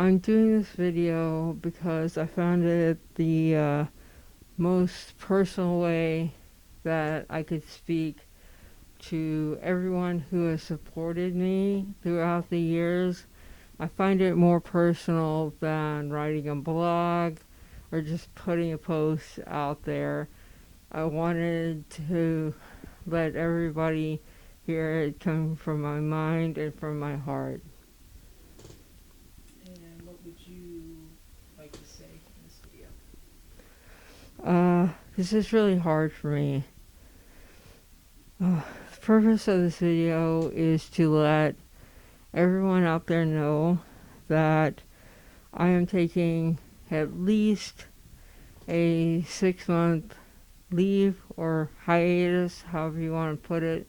I'm doing this video because I found it the most personal way that I could speak to everyone who has supported me throughout the years. I find it more personal than writing a blog or just putting a post out there. I wanted to let everybody hear it come from my mind and from my heart. And what would you like to say in this video? This is really hard for me. The purpose of this video is to let everyone out there know that I am taking at least a 6-month leave or hiatus, however you want to put it,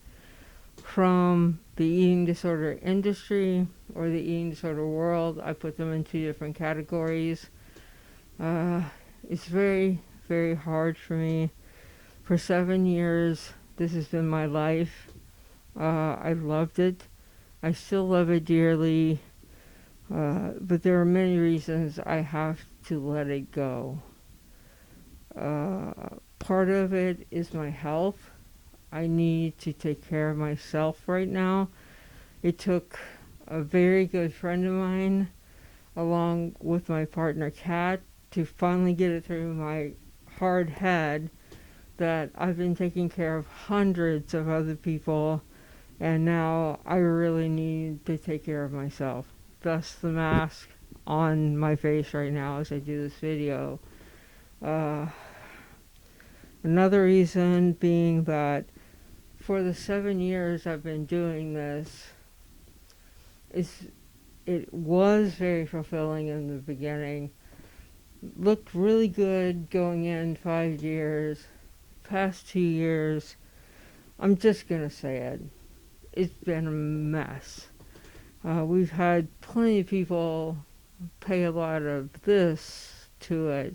from the eating disorder industry or the eating disorder world. I put them in two different categories. It's very, very hard for me. For 7 years, this has been my life. I loved it. I still love it dearly. But there are many reasons I have to let it go. Part of it is my health. I need to take care of myself right now. It took a very good friend of mine, along with my partner Kat, to finally get it through my hard head that I've been taking care of hundreds of other people, and now I really need to take care of myself. Thus the mask on my face right now as I do this video. Another reason being that for the 7 years I've been doing this, it was very fulfilling in the beginning. Looked really good going in 5 years. Past 2 years, I'm just gonna say it. It's been a mess. We've had plenty of people pay a lot of this to it,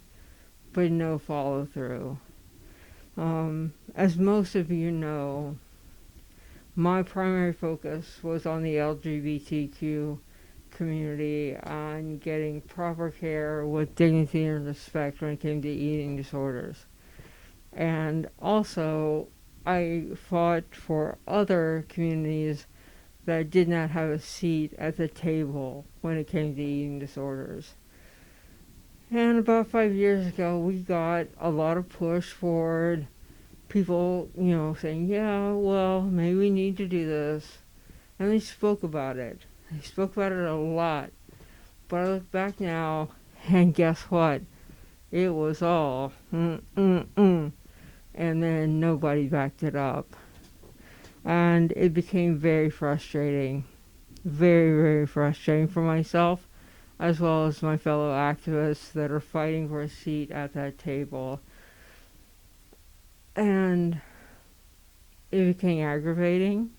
but no follow through. As most of you know, my primary focus was on the LGBTQ community and getting proper care with dignity and respect when it came to eating disorders. And also, I fought for other communities that did not have a seat at the table when it came to eating disorders. And about 5 years ago, we got a lot of push forward. People, saying, yeah, well, maybe we need to do this. And they spoke about it. They spoke about it a lot. But I look back now, and guess what? It was all and then nobody backed it up. And it became very frustrating. Very, very frustrating for myself, as well as my fellow activists that are fighting for a seat at that table. And it became aggravating.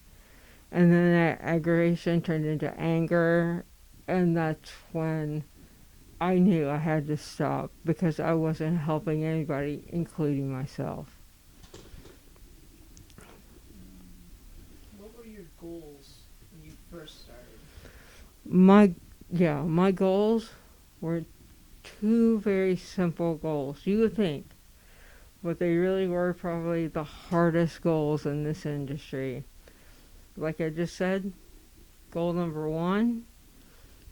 And then that aggravation turned into anger. And that's when I knew I had to stop because I wasn't helping anybody, including myself. What were your goals when you first started? My goals were two very simple goals. You would think, but they really were probably the hardest goals in this industry. Like I just said, goal number one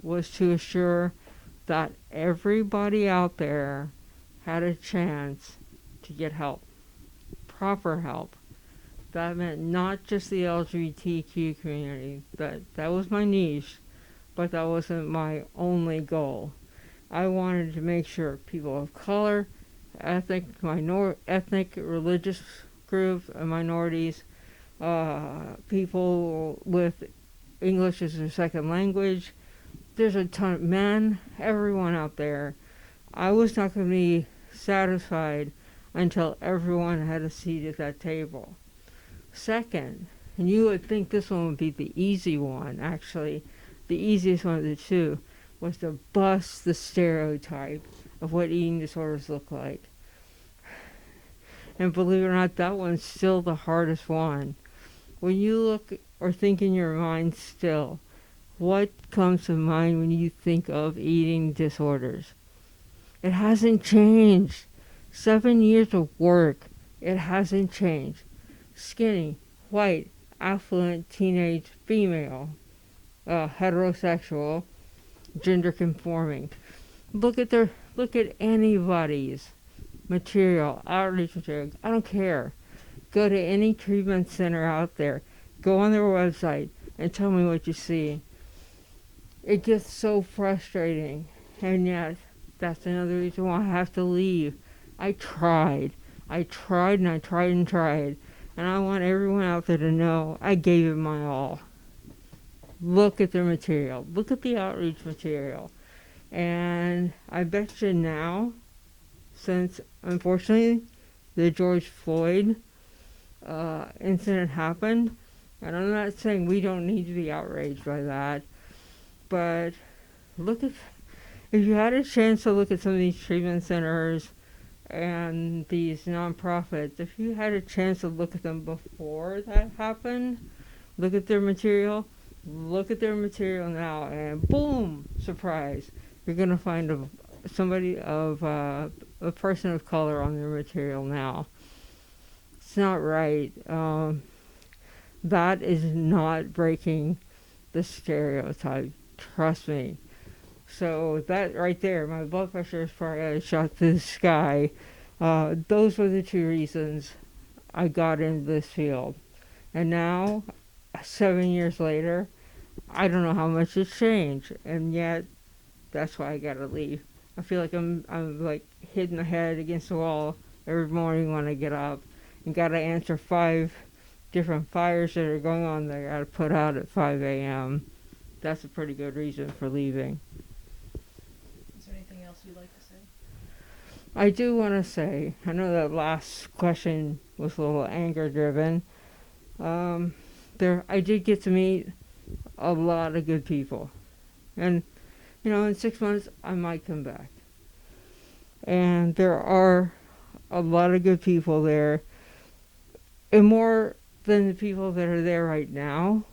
was to assure that everybody out there had a chance to get help, proper help. That meant not just the LGBTQ community. That was my niche, but that wasn't my only goal. I wanted to make sure people of color, ethnic, religious groups, and minorities, people with English as their second language. There's a ton of men, everyone out there. I was not going to be satisfied until everyone had a seat at that table. Second, and you would think this one would be the easy one, actually, the easiest one of the two, was to bust the stereotype of what eating disorders look like. And believe it or not, that one's still the hardest one. When you look or think in your mind still, what comes to mind when you think of eating disorders? It hasn't changed. 7 years of work, it hasn't changed. Skinny, white, affluent, teenage, female, heterosexual, gender conforming. Look at anybody's material, outreach material. I don't care. Go to any treatment center out there. Go on their website and tell me what you see. It gets so frustrating, and yet that's another reason why I have to leave. I tried, and I tried and tried, and I want everyone out there to know I gave it my all. Look at their material. Look at the outreach material. And I bet you now, since unfortunately the George Floyd incident happened, and I'm not saying we don't need to be outraged by that, but if you had a chance to look at some of these treatment centers and these nonprofits, if you had a chance to look at them before that happened, look at their material now, and boom, surprise, you're gonna find a person of color on their material now. It's not right. That is not breaking the stereotype. Trust me. So that right there, my blood pressure is probably shot to the sky. Those were the two reasons I got into this field. And now, 7 years later, I don't know how much it's changed, and yet that's why I gotta leave. I feel like I'm like hitting the head against the wall every morning when I get up, and gotta answer 5 different fires that are going on that I gotta put out at 5 a.m. That's a pretty good reason for leaving. Is there anything else you'd like to say? I do want to say, I know that last question was a little anger driven. I did get to meet a lot of good people. And, in 6 months, I might come back. And there are a lot of good people there. And more than the people that are there right now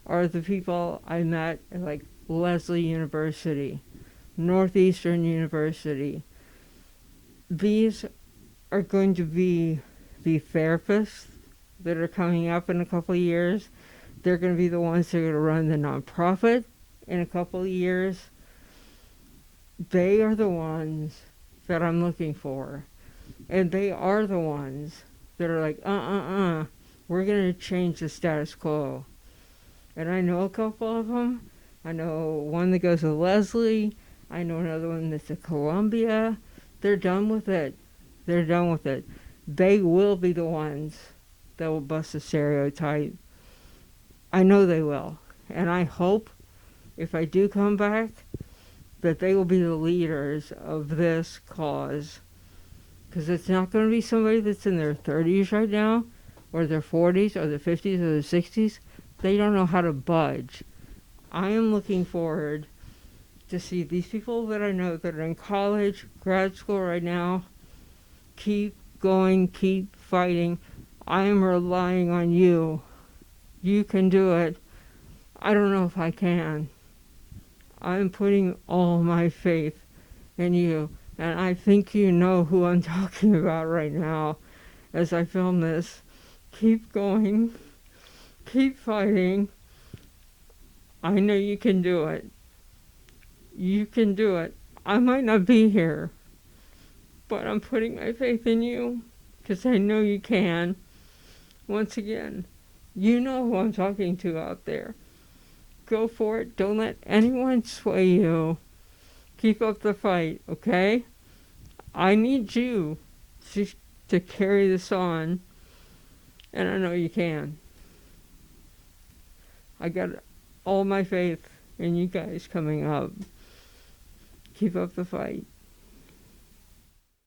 are the people I met at like Lesley University, Northeastern University. These are going to be the therapists that are coming up in a couple of years. They're going to be the ones that are going to run the nonprofit in a couple of years. They are the ones that I'm looking for. And they are the ones that are like, we're going to change the status quo. And I know a couple of them. I know one that goes to Lesley. I know another one that's at Columbia. They're done with it. They're done with it. They will be the ones that will bust the stereotype. I know they will. And I hope, if I do come back, that they will be the leaders of this cause. Because it's not going to be somebody that's in their 30s right now, or their 40s, or their 50s, or their 60s. They don't know how to budge. I am looking forward to see these people that I know that are in college, grad school right now, keep going, keep fighting. I am relying on you. You can do it. I don't know if I can. I'm putting all my faith in you. And I think you know who I'm talking about right now as I film this. Keep going. Keep fighting. I know you can do it. You can do it. I might not be here, but I'm putting my faith in you because I know you can. Once again, you know who I'm talking to out there. Go for it. Don't let anyone sway you. Keep up the fight, okay? I need you to carry this on, and I know you can. I got all my faith in you guys coming up. Keep up the fight.